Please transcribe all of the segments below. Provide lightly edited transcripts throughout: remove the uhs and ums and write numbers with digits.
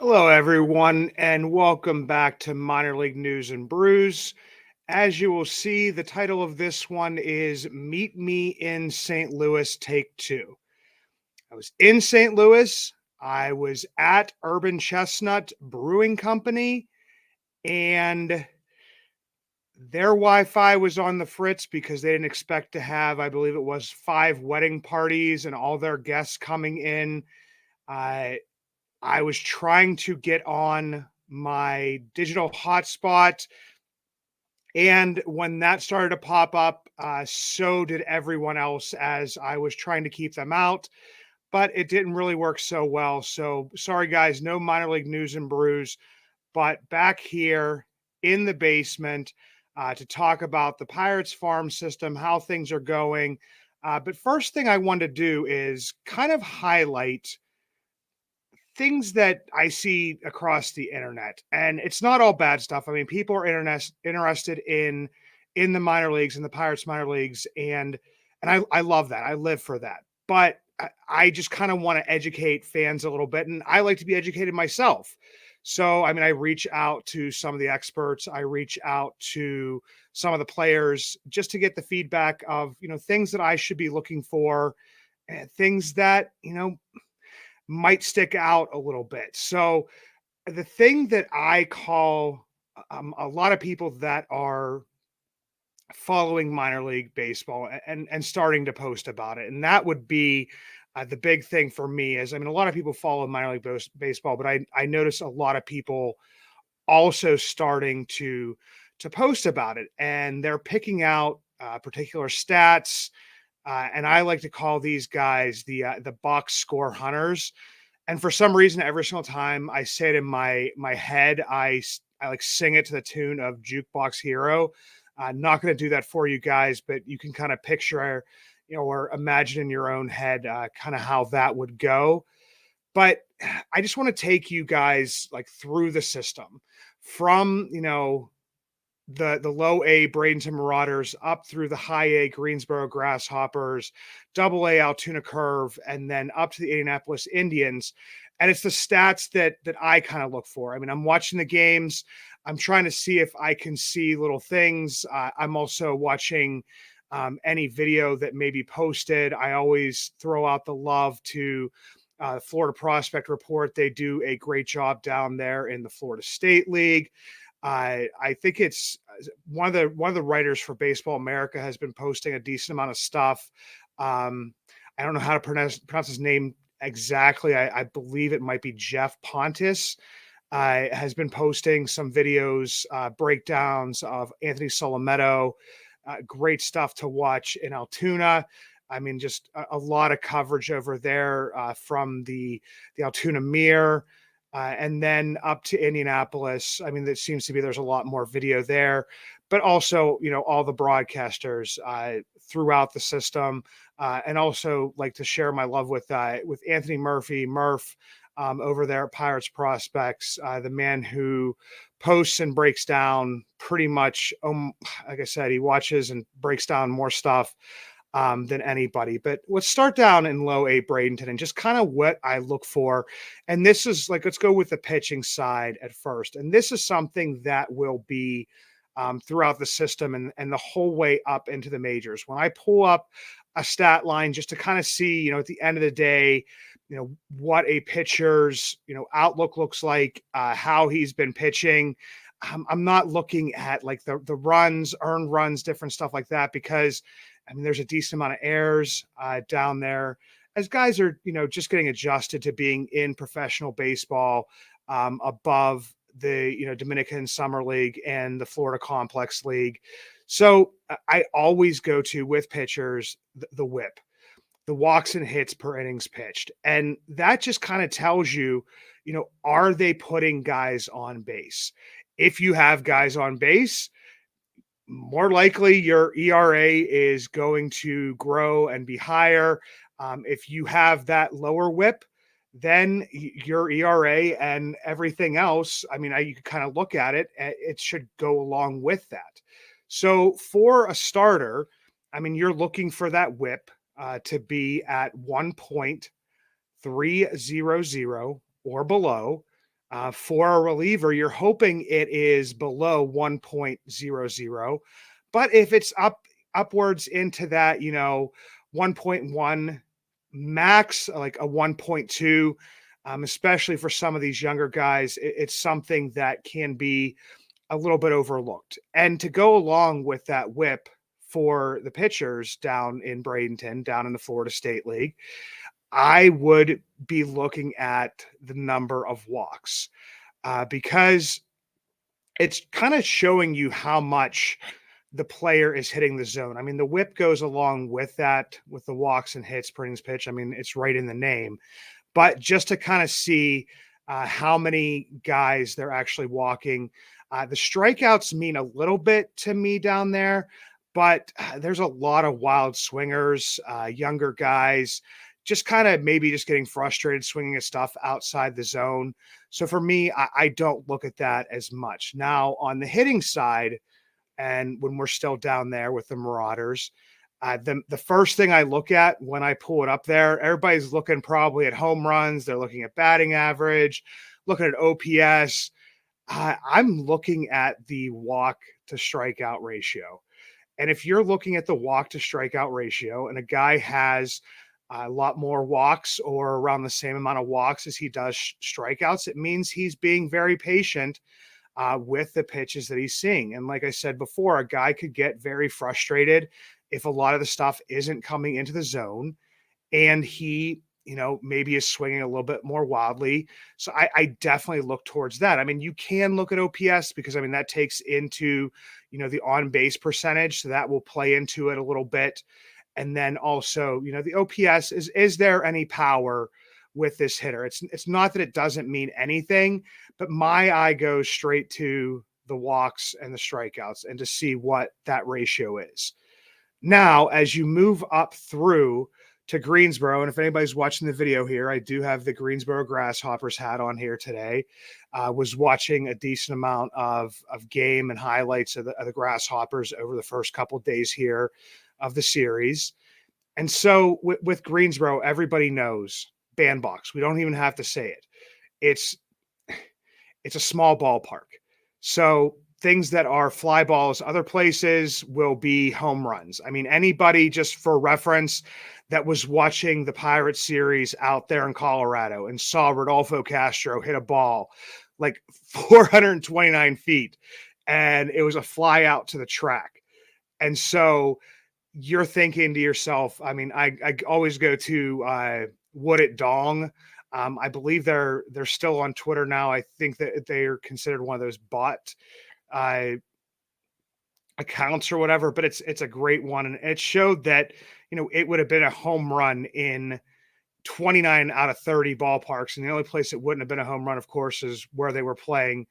Hello, everyone, and welcome back to Minor League News and Brews. As you will see, the title of this one is Meet Me in St. Louis, Take Two. I was in St. Louis. I was at Urban Chestnut Brewing Company, and their Wi Fi was on the fritz because they didn't expect to have, I believe it was 5 wedding parties and all their guests coming in. I I was trying to get on my digital hotspot, and when that started to pop up, so did everyone else as I was trying to keep them out, but it didn't really work so well. So sorry, guys, no minor league news and brews, but back here in the basement to talk about the Pirates farm system, how things are going. But first thing I want to do is kind of highlight things that I see across the internet, and it's not all bad stuff. I mean, people are interested in the minor leagues and the Pirates minor leagues, and I love that. I live for that. But I just kind of want to educate fans a little bit, and I like to be educated myself. So, I mean, I reach out to some of the experts. I reach out to some of the players just to get the feedback of things that I should be looking for, and things that might stick out a little bit. So the thing that I call a lot of people that are following minor league baseball and starting to post about it, and that would be the big thing for me. Is I mean, a lot of people follow minor league baseball, but I notice a lot of people also starting to post about it, and they're picking out particular stats. And I like to call these guys the box score hunters. And for some reason, every single time I say it in my head, I like sing it to the tune of Jukebox Hero. Not going to do that for you guys, but you can kind of picture, or imagine in your own head, kind of how that would go. But I just want to take you guys like through the system from the low A Bradenton Marauders up through the high A Greensboro Grasshoppers, double A Altoona Curve, and then up to the Indianapolis Indians. And it's the stats that I kind of look for. I mean, I'm watching the games. I'm trying to see if I can see little things. I'm also watching any video that may be posted. I always throw out the love to Florida Prospect Report. They do a great job down there in the Florida State League. I think it's one of the writers for Baseball America has been posting a decent amount of stuff. I don't know how to pronounce his name exactly. I believe it might be Jeff Pontus. Has been posting some videos, breakdowns of Anthony Solometo. Great stuff to watch in Altoona. I mean, just a lot of coverage over there from the Altoona Mirror. And then up to Indianapolis. I mean, it seems to be there's a lot more video there, but also, all the broadcasters throughout the system, and also like to share my love with Anthony Murph, over there at Pirates Prospects, the man who posts and breaks down pretty much, like I said, he watches and breaks down more stuff than anybody. But let's start down in low A Bradenton and just kind of what I look for. And this is like, let's go with the pitching side at first. And this is something that will be throughout the system and the whole way up into the majors. When I pull up a stat line just to kind of see, at the end of the day, what a pitcher's, outlook looks like, how he's been pitching. I'm not looking at like the runs, earned runs, different stuff like that, because I mean, there's a decent amount of errors down there as guys are, just getting adjusted to being in professional baseball above the, Dominican Summer League and the Florida Complex League. So I always go to, with pitchers, the whip, the walks and hits per innings pitched. And that just kind of tells you, are they putting guys on base? If you have guys on base, more likely your ERA is going to grow and be higher. If you have that lower whip, then your ERA and everything else, I mean, you can kind of look at it, it should go along with that. So for a starter, I mean, you're looking for that whip to be at 1.300 or below. For a reliever, you're hoping it is below 1.00. But if it's upwards into that, 1.1 max, like a 1.2, especially for some of these younger guys, it's something that can be a little bit overlooked. And to go along with that whip for the pitchers down in Bradenton, down in the Florida State League, I would be looking at the number of walks because it's kind of showing you how much the player is hitting the zone. I mean, the whip goes along with that, with the walks and hits per innings pitch. I mean, it's right in the name. But just to kind of see how many guys they're actually walking, the strikeouts mean a little bit to me down there, but there's a lot of wild swingers, younger guys, just kind of maybe just getting frustrated swinging at stuff outside the zone. So for me, I don't look at that as much. Now, on the hitting side, and when we're still down there with the Marauders, the first thing I look at when I pull it up there, everybody's looking probably at home runs. They're looking at batting average, looking at OPS. I'm looking at the walk to strikeout ratio. And if you're looking at the walk to strikeout ratio and a guy has a lot more walks or around the same amount of walks as he does strikeouts, it means he's being very patient with the pitches that he's seeing. And like I said before, a guy could get very frustrated if a lot of the stuff isn't coming into the zone and he, maybe is swinging a little bit more wildly. So I definitely look towards that. I mean, you can look at OPS because, I mean, that takes into, the on base percentage. So that will play into it a little bit. And then also, the OPS is there any power with this hitter? It's not that it doesn't mean anything, but my eye goes straight to the walks and the strikeouts and to see what that ratio is. Now, as you move up through to Greensboro, and if anybody's watching the video here, I do have the Greensboro Grasshoppers hat on here today. Was watching a decent amount of game and highlights of the Grasshoppers over the first couple of days here of the series. And so with Greensboro, everybody knows bandbox. We don't even have to say it. It's a small ballpark. So things that are fly balls other places will be home runs. I mean, anybody, just for reference, that was watching the Pirates series out there in Colorado and saw Rodolfo Castro hit a ball like 429 feet, and it was a fly out to the track. And so you're thinking to yourself, I mean, I always go to Would It Dong. I believe they're still on Twitter now. I think that they are considered one of those bot accounts or whatever, but it's a great one. And it showed that, it would have been a home run in 29 out of 30 ballparks. And the only place it wouldn't have been a home run, of course, is where they were playing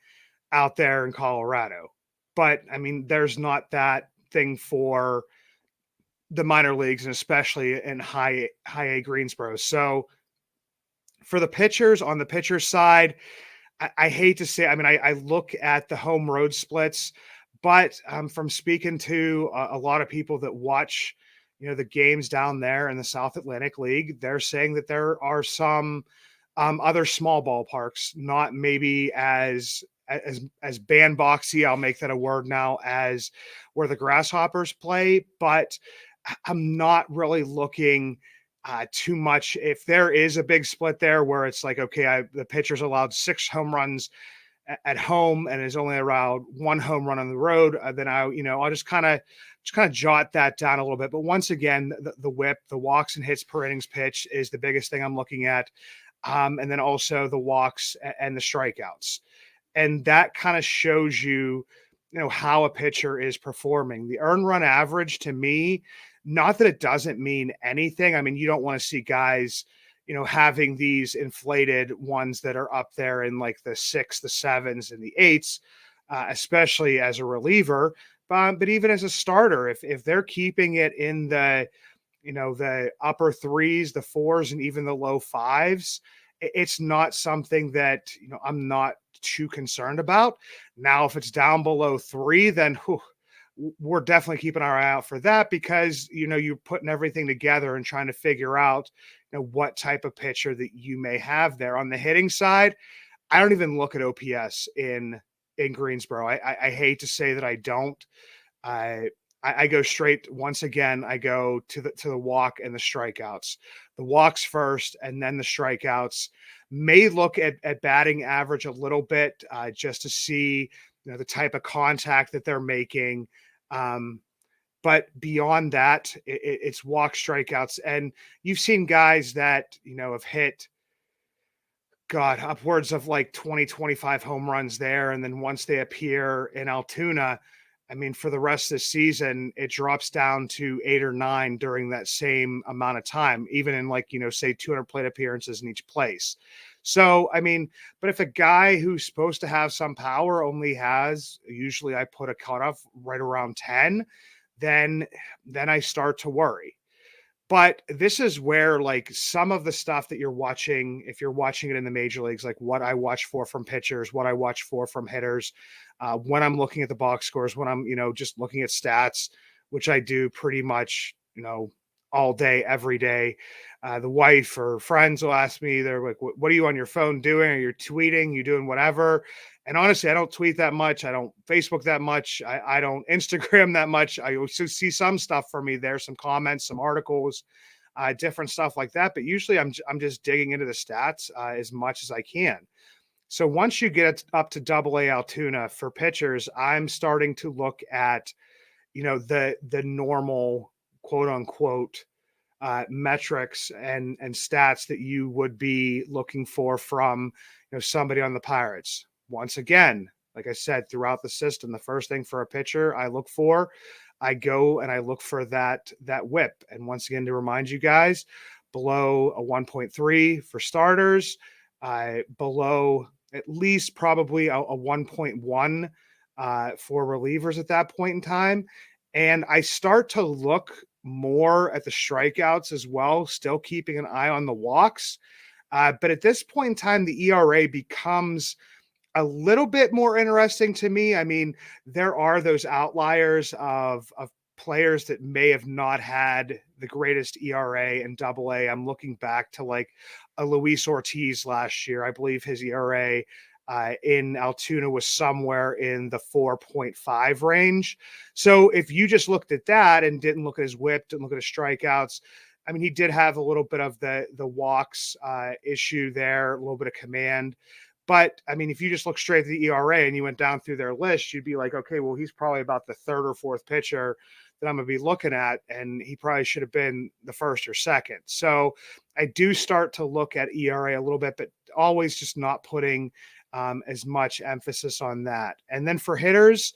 out there in Colorado. But I mean, there's not that thing for the minor leagues, and especially in high A Greensboro. So for the pitchers, on the pitcher side, I hate to say, I mean, I look at the home road splits, but from speaking to a lot of people that watch, the games down there in the South Atlantic League, they're saying that there are some other small ballparks, not maybe as bandboxy, I'll make that a word now, as where the Grasshoppers play, but I'm not really looking too much. If there is a big split there where it's like, okay, the pitcher's allowed 6 home runs at home and is only allowed 1 home run on the road, then I'll just kind of jot that down a little bit. But once again, the whip, the walks and hits per innings pitch is the biggest thing I'm looking at. And then also the walks and the strikeouts. And that kind of shows you, how a pitcher is performing. The earned run average, to me, not that it doesn't mean anything. I mean, you don't want to see guys, having these inflated ones that are up there in like the 6, the 7s, and the 8s, especially as a reliever. But even as a starter, if they're keeping it in the, the upper 3s, the 4s, and even the low 5s, it's not something that, I'm not too concerned about. Now, if it's down below 3, then we're definitely keeping our eye out for that, because, you're putting everything together and trying to figure out, what type of pitcher that you may have there. On the hitting side, I don't even look at OPS in Greensboro. I hate to say that I don't. I I go straight once again. I go to the walk and the strikeouts. The walks first, and then the strikeouts. May look at batting average a little bit just to see the type of contact that they're making. Um, but beyond that, it's walk strikeouts, and you've seen guys that have hit God, upwards of like 20, 25 home runs there. And then once they appear in Altoona, I mean, for the rest of the season, it drops down to 8 or 9 during that same amount of time, even in like, say 200 plate appearances in each place. So, I mean, but if a guy who's supposed to have some power only has, usually I put a cutoff right around 10, then I start to worry. But this is where, like, some of the stuff that you're watching, if you're watching it in the major leagues, like what I watch for from pitchers, what I watch for from hitters, when I'm looking at the box scores, when I'm, just looking at stats, which I do pretty much, all day, every day. The wife or friends will ask me, they're like, what are you on your phone doing? Are you tweeting? You doing whatever? And honestly, I don't tweet that much. I don't Facebook that much. I don't Instagram that much. I also see some stuff for me there, some comments, some articles, different stuff like that. But usually I'm just digging into the stats as much as I can. So once you get up to Double A Altoona for pitchers, I'm starting to look at, the normal quote unquote metrics and stats that you would be looking for from somebody on the Pirates. Once again, like I said, throughout the system, the first thing for a pitcher I go and I look for that whip. And once again, to remind you guys, below a 1.3 for starters, below at least probably a 1.1 for relievers at that point in time. And I start to look more at the strikeouts as well, still keeping an eye on the walks. But at this point in time, the ERA becomes a little bit more interesting to me. I mean, there are those outliers of players that may have not had the greatest ERA in Double A. I'm looking back to like a Luis Ortiz last year. I believe his ERA in Altoona was somewhere in the 4.5 range. So if you just looked at that and didn't look at his whip, didn't look at his strikeouts, I mean, he did have a little bit of the walks issue there, a little bit of command. But I mean, if you just look straight at the ERA and you went down through their list, you'd be like, okay, well, he's probably about the third or fourth pitcher that I'm going to be looking at, and he probably should have been the first or second. So I do start to look at ERA a little bit, but always just not putting as much emphasis on that. And then for hitters,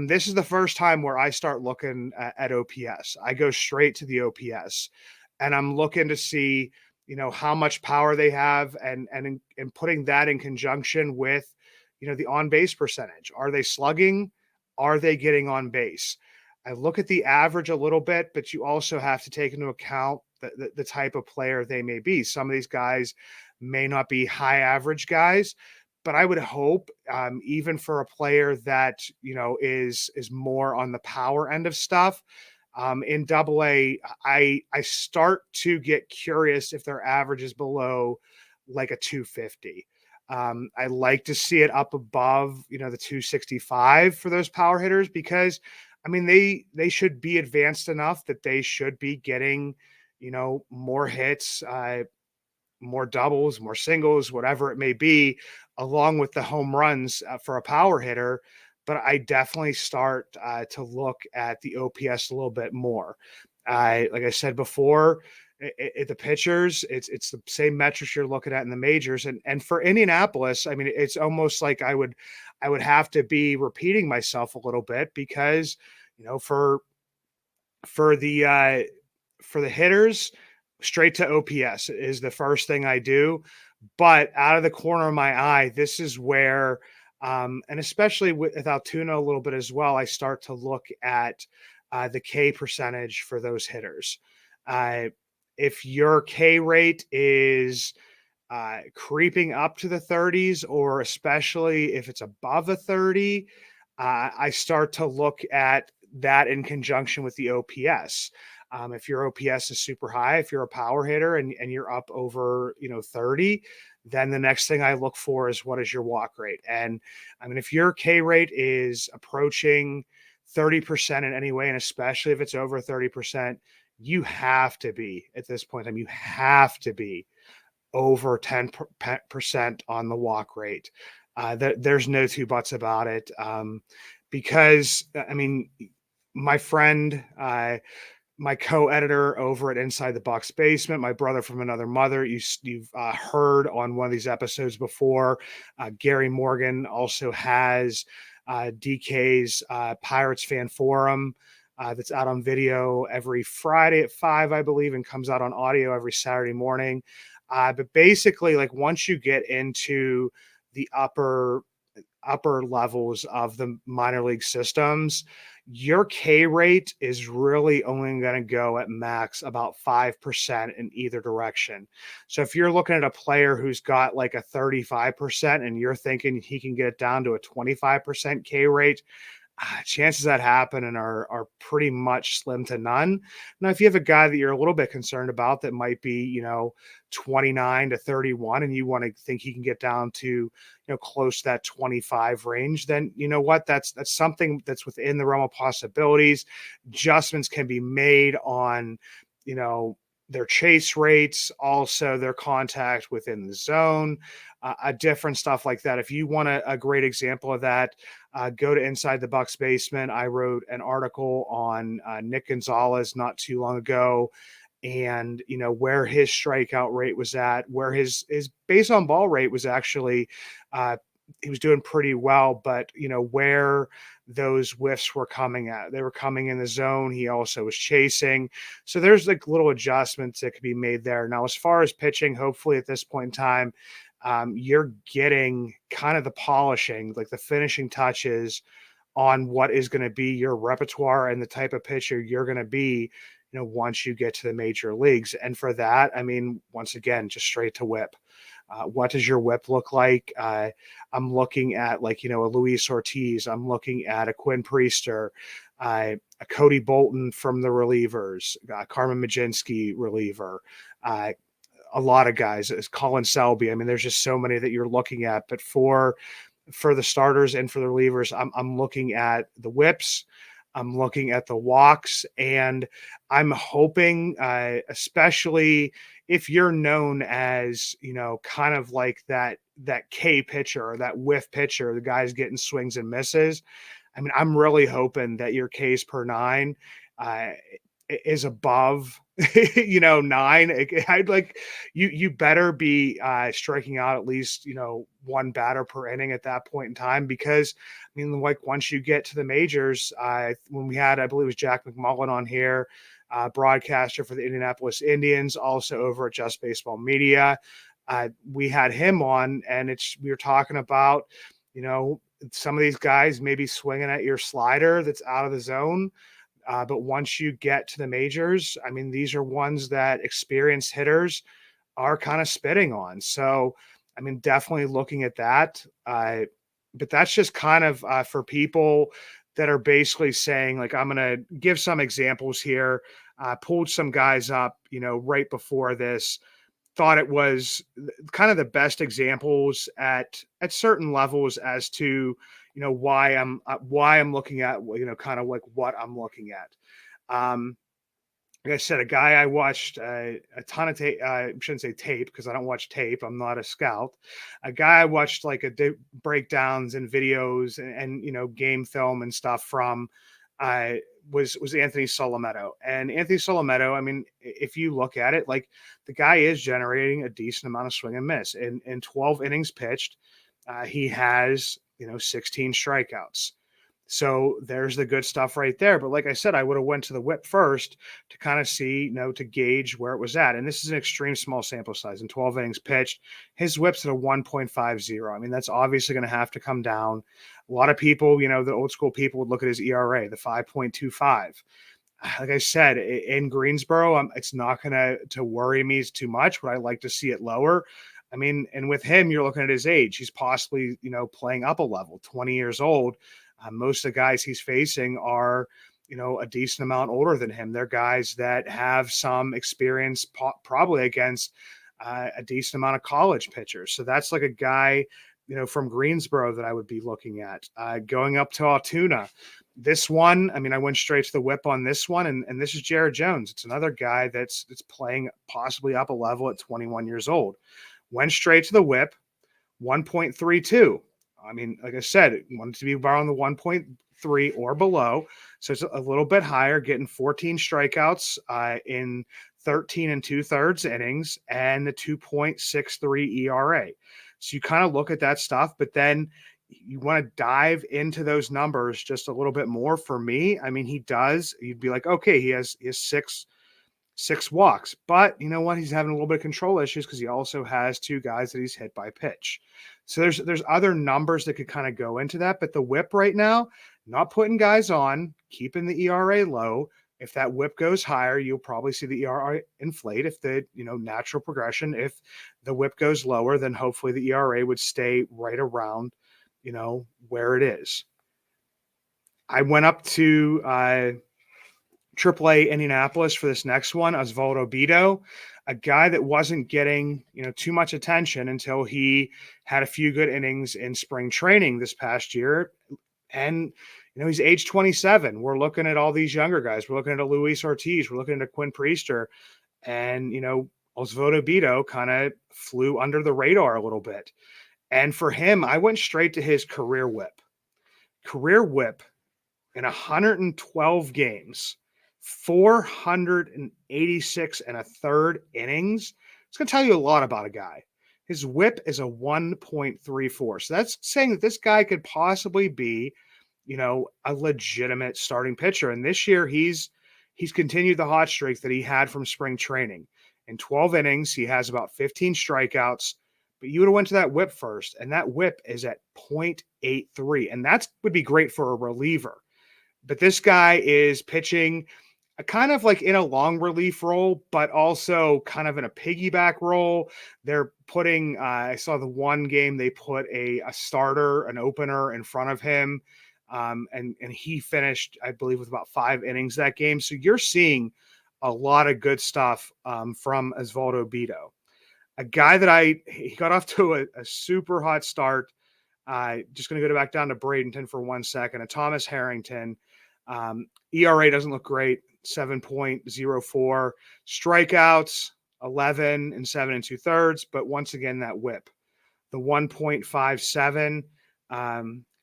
this is the first time where I start looking at OPS. I go straight to the OPS, and I'm looking to see how much power they have, and putting that in conjunction with the on base percentage. Are they slugging? Are they getting on base? I look at the average a little bit, but you also have to take into account the type of player they may be. Some of these guys may not be high average guys, but I would hope, even for a player that is more on the power end of stuff, in Double A, I start to get curious if their average is below like a 250. I like to see it up above the 265 for those power hitters, because I mean they should be advanced enough that they should be getting more hits, more doubles, more singles, whatever it may be, along with the home runs for a power hitter. But I definitely start to look at the OPS a little bit more. Like I said before, the pitchers, it's the same metrics you're looking at in the majors, and for Indianapolis, I mean, it's almost like I would have to be repeating myself a little bit, because for for the uh, for the hitters, straight to OPS is the first thing I do. But out of the corner of my eye, this is where, and especially with Altoona a little bit as well, I start to look at the K percentage for those hitters. Uh, if your K rate is creeping up to the 30s, or especially if it's above a 30, I start to look at that in conjunction with the OPS. If your OPS is super high, if you're a power hitter and you're up over 30, then the next thing I look for is what is your walk rate. And I mean, if your K rate is approaching 30% in any way, and especially if it's over 30%, you have to be at this point in time, you have to be over 10% on the walk rate. There's no two buts about it. Because I mean, my friend, my co-editor over at Inside the Bucks Basement, my brother from another mother. You've heard on one of these episodes before. Gary Morgan also has DK's Pirates Fan Forum that's out on video every Friday at 5, I believe, and comes out on audio every Saturday morning. But basically, like once you get into the upper levels of the minor league systems, your K rate is really only going to go at max about 5% in either direction. So if you're looking at a player who's got like a 35% and you're thinking he can get it down to a 25% K rate, chances that happen and are pretty much slim to none. Now, if you have a guy that you're a little bit concerned about that might be, 29 to 31, and you want to think he can get down to, close to that 25 range, then you know what? That's something that's within the realm of possibilities. Adjustments can be made on, their chase rates, also their contact within the zone, different stuff like that. If you want a great example of that, go to Inside the Bucks Basement. I wrote an article on Nick Gonzalez not too long ago, and where his strikeout rate was at, where his base on ball rate was actually, he was doing pretty well, but where those whiffs were coming at, they were coming in the zone. He also was chasing, so there's like little adjustments that could be made there. Now, as far as pitching, hopefully at this point in time, you're getting kind of the polishing, like the finishing touches on what is going to be your repertoire and the type of pitcher you're going to be, once you get to the major leagues. And for that, I mean, once again, just straight to whip. What does your whip look like? I'm looking at like, a Luis Ortiz. I'm looking at a Quinn Priester, a Cody Bolton from the relievers, Carmen Mlodzinski reliever, a lot of guys, is Colin Selby. I mean, there's just so many that you're looking at. But for the starters and for the relievers, I'm looking at the whips. I'm looking at the walks, and I'm hoping, especially if you're known as, kind of like that K pitcher or that whiff pitcher, the guy's getting swings and misses. I mean, I'm really hoping that your Ks per nine is above, 9. I'd like you better be striking out at least, one batter per inning at that point in time, because I mean, like once you get to the majors, when we had, I believe it was Jack McMullen on here, broadcaster for the Indianapolis Indians, also over at Just Baseball Media, we had him on, and we were talking about, some of these guys maybe swinging at your slider that's out of the zone. But once you get to the majors, I mean, these are ones that experienced hitters are kind of spitting on. So, I mean, definitely looking at that. But that's just kind of for people that are basically saying, like, I'm going to give some examples here. Pulled some guys up, right before this. Thought it was kind of the best examples at certain levels as to, why I'm looking at, kind of like what I'm looking at. Like I said, a guy I watched a ton of tape. I shouldn't say tape because I don't watch tape. I'm not a scout. A guy I watched like breakdowns and videos and game film and stuff from was Anthony Solometto. And Anthony Solometto, I mean, if you look at it, like the guy is generating a decent amount of swing and miss. In 12 innings pitched, he has 16 strikeouts. So there's the good stuff right there. But like I said, I would have went to the whip first to kind of see, to gauge where it was at. And this is an extreme small sample size. In 12 innings pitched, his whip's at a 1.50. I mean, that's obviously going to have to come down. A lot of people, the old school people would look at his ERA, the 5.25. Like I said, in Greensboro, it's not going to worry me too much, but I like to see it lower. I mean, and with him, you're looking at his age. He's possibly, playing up a level, 20 years old. Most of the guys he's facing are, a decent amount older than him. They're guys that have some experience, probably against a decent amount of college pitchers. So that's like a guy, from Greensboro that I would be looking at. Going up to Altoona, this one, I mean, I went straight to the whip on this one, and this is Jared Jones. It's another guy that's playing possibly up a level at 21 years old. Went straight to the whip, 1.32. I mean, like I said, wanted to be around the 1.3 or below. So it's a little bit higher, getting 14 strikeouts in 13 and 2/3 innings and the 2.63 ERA. So you kind of look at that stuff, but then you want to dive into those numbers just a little bit more. For me, I mean, he does. You'd be like, okay, he has six walks, but you know what? He's having a little bit of control issues because he also has two guys that he's hit by pitch. So there's other numbers that could kind of go into that, but the whip right now, not putting guys on, keeping the ERA low. If that whip goes higher, you'll probably see the ERA inflate. If the natural progression, if the whip goes lower, then hopefully the ERA would stay right around where it is. I went up to AAA Indianapolis for this next one, Osvaldo Bido, a guy that wasn't getting too much attention until he had a few good innings in spring training this past year. And he's age 27. We're looking at all these younger guys. We're looking at a Luis Ortiz. We're looking at a Quinn Priester. And, Osvaldo Bido kind of flew under the radar a little bit. And for him, I went straight to his career whip. Career whip in 112 games, 486 and a third innings. It's going to tell you a lot about a guy. His whip is a 1.34. So that's saying that this guy could possibly be, a legitimate starting pitcher. And this year he's continued the hot streak that he had from spring training. In 12 innings, he has about 15 strikeouts, but you would have went to that whip first, and that whip is at 0.83. And that would be great for a reliever. But this guy is pitching kind of like in a long relief role, but also kind of in a piggyback role. They're putting, I saw the one game they put a starter, an opener in front of him. And he finished, I believe, with about 5 innings that game. So you're seeing a lot of good stuff from Osvaldo Bido. A guy that he got off to a super hot start. Just going to go back down to Bradenton for 1 second. Thomas Harrington. ERA doesn't look great, 7.04. Strikeouts, 11 and 7 2/3. But once again, that whip, the 1.57.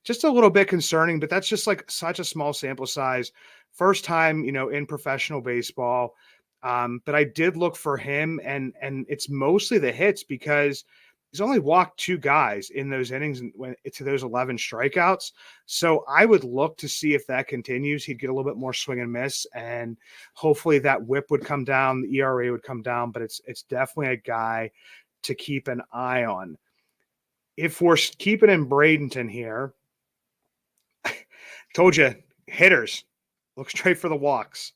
Just a little bit concerning, but that's just like such a small sample size. First time, in professional baseball. But I did look for him, and it's mostly the hits because he's only walked 2 guys in those innings and went to those 11 strikeouts. So I would look to see if that continues. He'd get a little bit more swing and miss, and hopefully that whip would come down, the ERA would come down, but it's definitely a guy to keep an eye on. If we're keeping in Bradenton here, told you, hitters, look straight for the walks.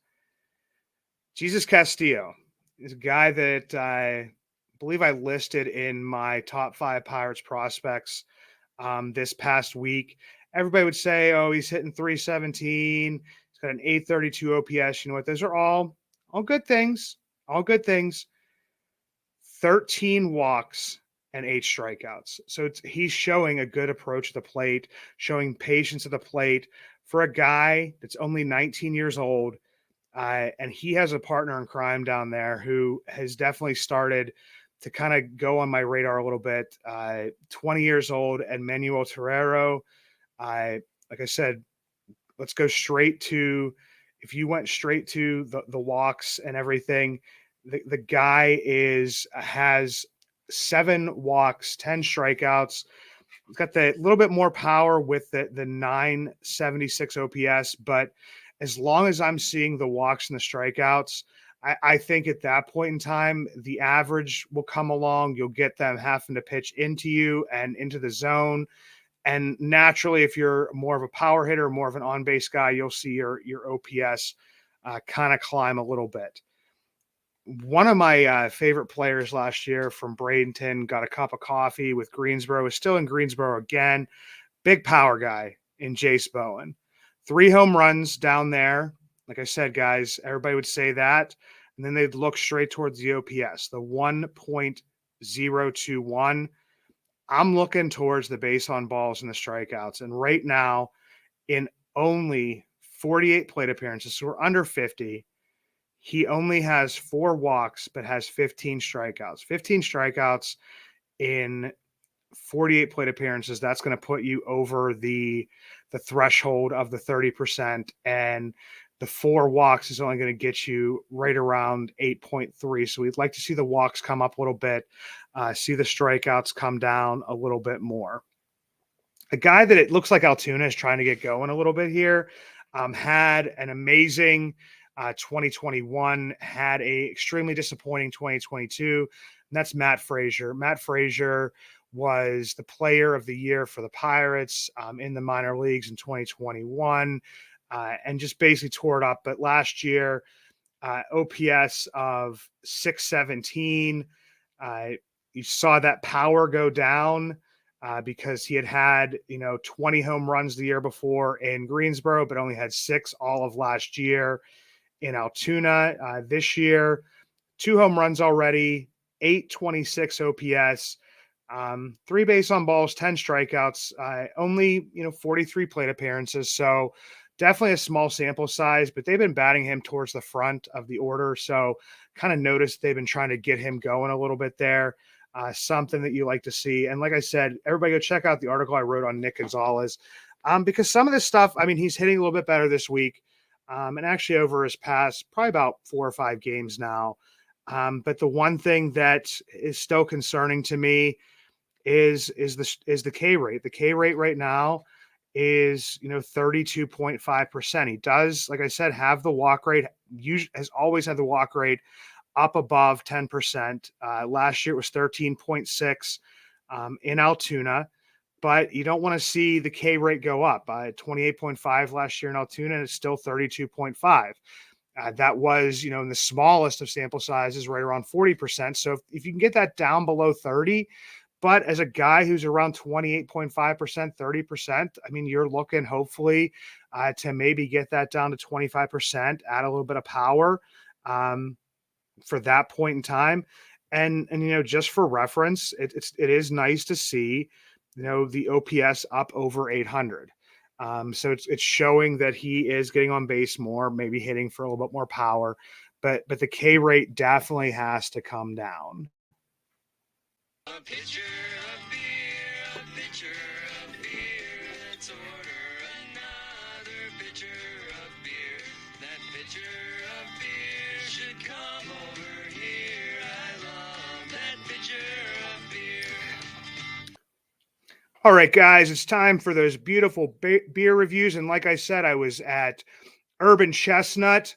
Jesus Castillo is a guy that I believe I listed in my top 5 Pirates prospects this past week. Everybody would say, oh, he's hitting 317. He's got an 832 OPS. You know what? Those are all good things. All good things. 13 walks and 8 strikeouts. So he's showing a good approach to the plate, showing patience at the plate for a guy that's only 19 years old. And he has a partner in crime down there who has definitely started to kind of go on my radar a little bit. 20 years old, and Manuel Torrero. Like I said, let's go straight to, if you went straight to the walks and everything, the guy has 7 walks, 10 strikeouts. He's got the little bit more power with the 976 OPS, but as long as I'm seeing the walks and the strikeouts, I think at that point in time, the average will come along. You'll get them having to pitch into you and into the zone. And naturally, if you're more of a power hitter, more of an on-base guy, you'll see your OPS kind of climb a little bit. One of my favorite players last year from Bradenton got a cup of coffee with Greensboro, is still in Greensboro again. Big power guy in Jace Bowen. 3 home runs down there. Like I said, guys, everybody would say that. And then they'd look straight towards the OPS, the 021. I'm looking towards the base on balls and the strikeouts. And right now, in only 48 plate appearances, so we're under 50, he only has 4 walks, but has 15 strikeouts. 15 strikeouts in 48 plate appearances. That's going to put you over the threshold of the 30%. And the 4 walks is only going to get you right around 8.3. So we'd like to see the walks come up a little bit, see the strikeouts come down a little bit more. A guy that it looks like Altoona is trying to get going a little bit here, had an amazing 2021, had a extremely disappointing 2022, and that's Matt Frazier. Matt Frazier was the player of the year for the Pirates in the minor leagues in 2021, and just basically tore it up. But last year, OPS of 617. Uh, you saw that power go down because he had 20 home runs the year before in Greensboro, but only had 6 all of last year in Altoona. This year, 2 home runs already, 826 OPS, 3 base on balls, 10 strikeouts, only 43 plate appearances. So definitely a small sample size, but they've been batting him towards the front of the order. So kind of noticed they've been trying to get him going a little bit there. Something that you like to see. And like I said, everybody go check out the article I wrote on Nick Gonzalez, because some of this stuff, I mean, he's hitting a little bit better this week, and actually over his past probably about 4 or 5 games now. But the one thing that is still concerning to me is the K rate. The K rate right now is 32.5%. He does, like I said, have the walk rate. Has always had the walk rate up above 10%. Last year it was 13.6 in Altoona, but you don't want to see the K rate go up. 28.5 last year in Altoona, and it's still 32.5. That was, in the smallest of sample sizes, right around 40%. So if you can get that down below 30, but as a guy who's around 28.5%, 30%, I mean, you're looking hopefully to maybe get that down to 25%, add a little bit of power for that point in time. And just for reference, it is nice to see, the OPS up over 800. So it's showing that he is getting on base more, maybe hitting for a little bit more power, but the K rate definitely has to come down. A pitcher of beer, a pitcher of beer. Let's order another pitcher of beer. That pitcher of beer should come over here. I love that pitcher of beer. All right, guys, it's time for those beautiful beer reviews. And like I said, I was at Urban Chestnut,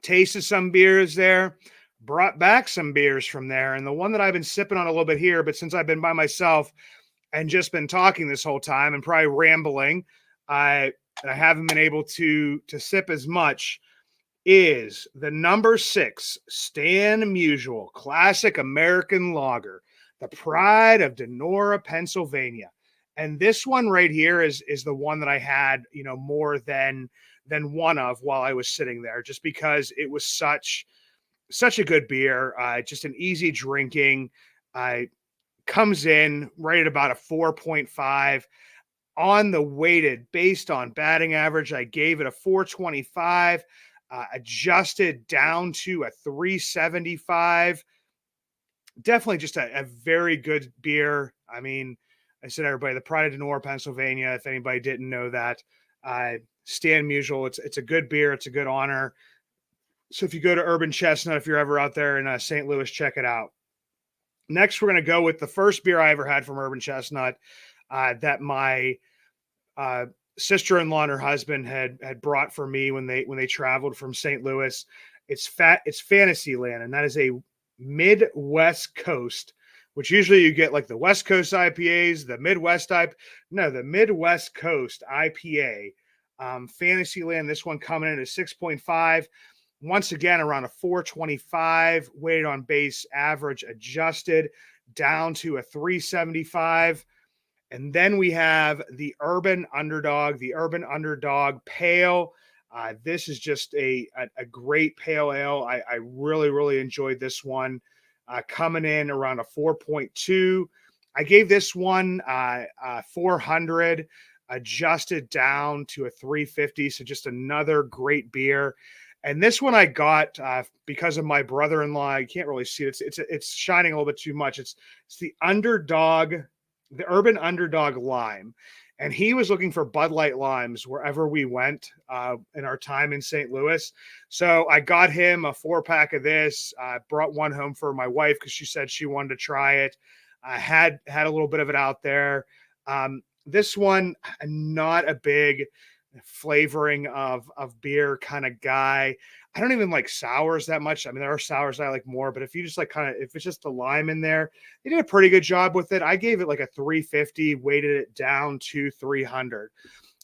tasted some beers there, brought back some beers from there. And the one that I've been sipping on a little bit here, but since I've been by myself and just been talking this whole time and probably rambling, I haven't been able to sip as much, is the number 6 Stan Musial Classic American Lager, the pride of Denora, Pennsylvania. And this one right here is the one that I had, more than one of while I was sitting there, just because it was such a good beer, just an easy drinking. Comes in right at about a 4.5 on the weighted based on batting average. I gave it a 425, adjusted down to a 375. Definitely just a very good beer. I mean, I said, everybody, the pride of Denora, Pennsylvania, if anybody didn't know that, Stan Musial, it's a good beer. It's a good honor. So if you go to Urban Chestnut, if you're ever out there in St. Louis, check it out. Next, we're going to go with the first beer I ever had from Urban Chestnut that my sister-in-law and her husband had brought for me when they traveled from St. Louis. It's Fantasyland, and that is a Midwest Coast, which usually you get like the West Coast IPAs, the Midwest the Midwest Coast IPA. Fantasyland, this one coming in at 6.5. Once again, around a 425, weighted on base average, adjusted down to a 375. And then we have the Urban Underdog Pale. This is just a great pale ale. I really, really enjoyed this one. coming in around a 4.2. I gave this one 400, adjusted down to a 350. So just another great beer. And this one I got because of my brother-in-law. You can't really see it. It's shining a little bit too much. It's the Underdog, the Urban Underdog Lime, and he was looking for Bud Light limes wherever we went in our time in St. Louis. So I got him a 4-pack of this. I brought one home for my wife because she said she wanted to try it. I had a little bit of it out there. This one, not a big flavoring of beer kind of guy. I don't even like sours that much. I mean, there are sours I like more, but if you just like kind of, if it's just the lime in there, they did a pretty good job with it. I gave it like a 350, weighted it down to 300.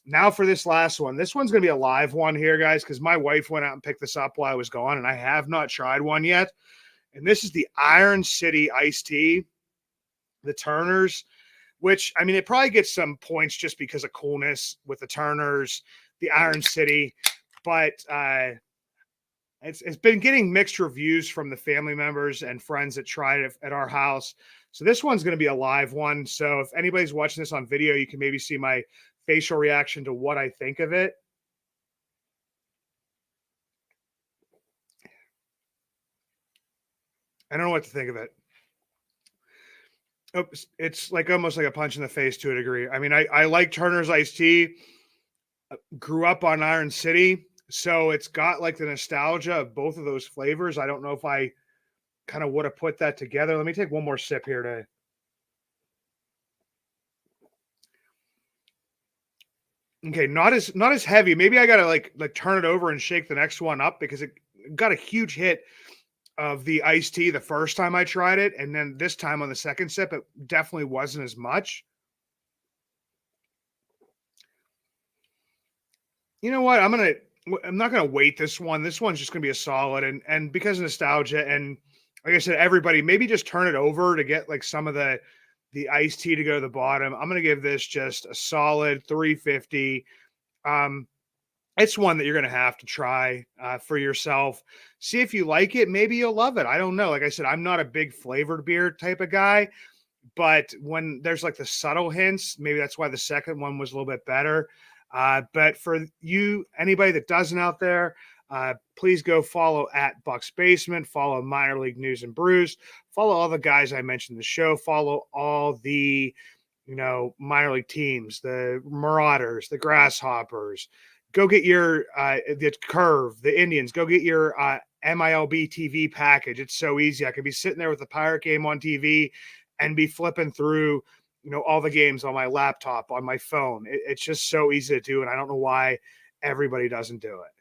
Now for this last one. This one's going to be a live one here, guys, because my wife went out and picked this up while I was gone, and I have not tried one yet. And this is the Iron City iced tea, the Turners, which, I mean, it probably gets some points just because of coolness with the Turners, the Iron City, but it's been getting mixed reviews from the family members and friends that tried it at our house. So this one's going to be a live one. So if anybody's watching this on video, you can maybe see my facial reaction to what I think of it. I don't know what to think of it. Oh, it's like almost like a punch in the face to a degree. I mean, I like Turner's iced tea. Grew up on Iron City, so it's got like the nostalgia of both of those flavors. I don't know if I kind of would have put that together. Let me take one more sip here to. Okay, not as heavy. Maybe I gotta like turn it over and shake the next one up because it got a huge hit of the iced tea the first time I tried it, and then this time on the second sip, it definitely wasn't as much. You know what? I'm not gonna wait this one. This one's just gonna be a solid, and because of nostalgia and like I said, everybody maybe just turn it over to get like some of the iced tea to go to the bottom. I'm gonna give this just a solid 350. Um, it's one that you're gonna have to try for yourself. See if you like it. Maybe you'll love it. I don't know. Like I said, I'm not a big flavored beer type of guy, but when there's like the subtle hints, maybe that's why the second one was a little bit better. But for you, anybody that doesn't out there, please go follow at Buck's Basement, follow Minor League News and Brews, follow all the guys I mentioned in the show, follow all the minor league teams, the Marauders, the Grasshoppers. Go get your the Curve, the Indians. Go get your MILB TV package. It's so easy. I could be sitting there with the Pirate game on TV and be flipping through all the games on my laptop, on my phone. It's just so easy to do, and I don't know why everybody doesn't do it.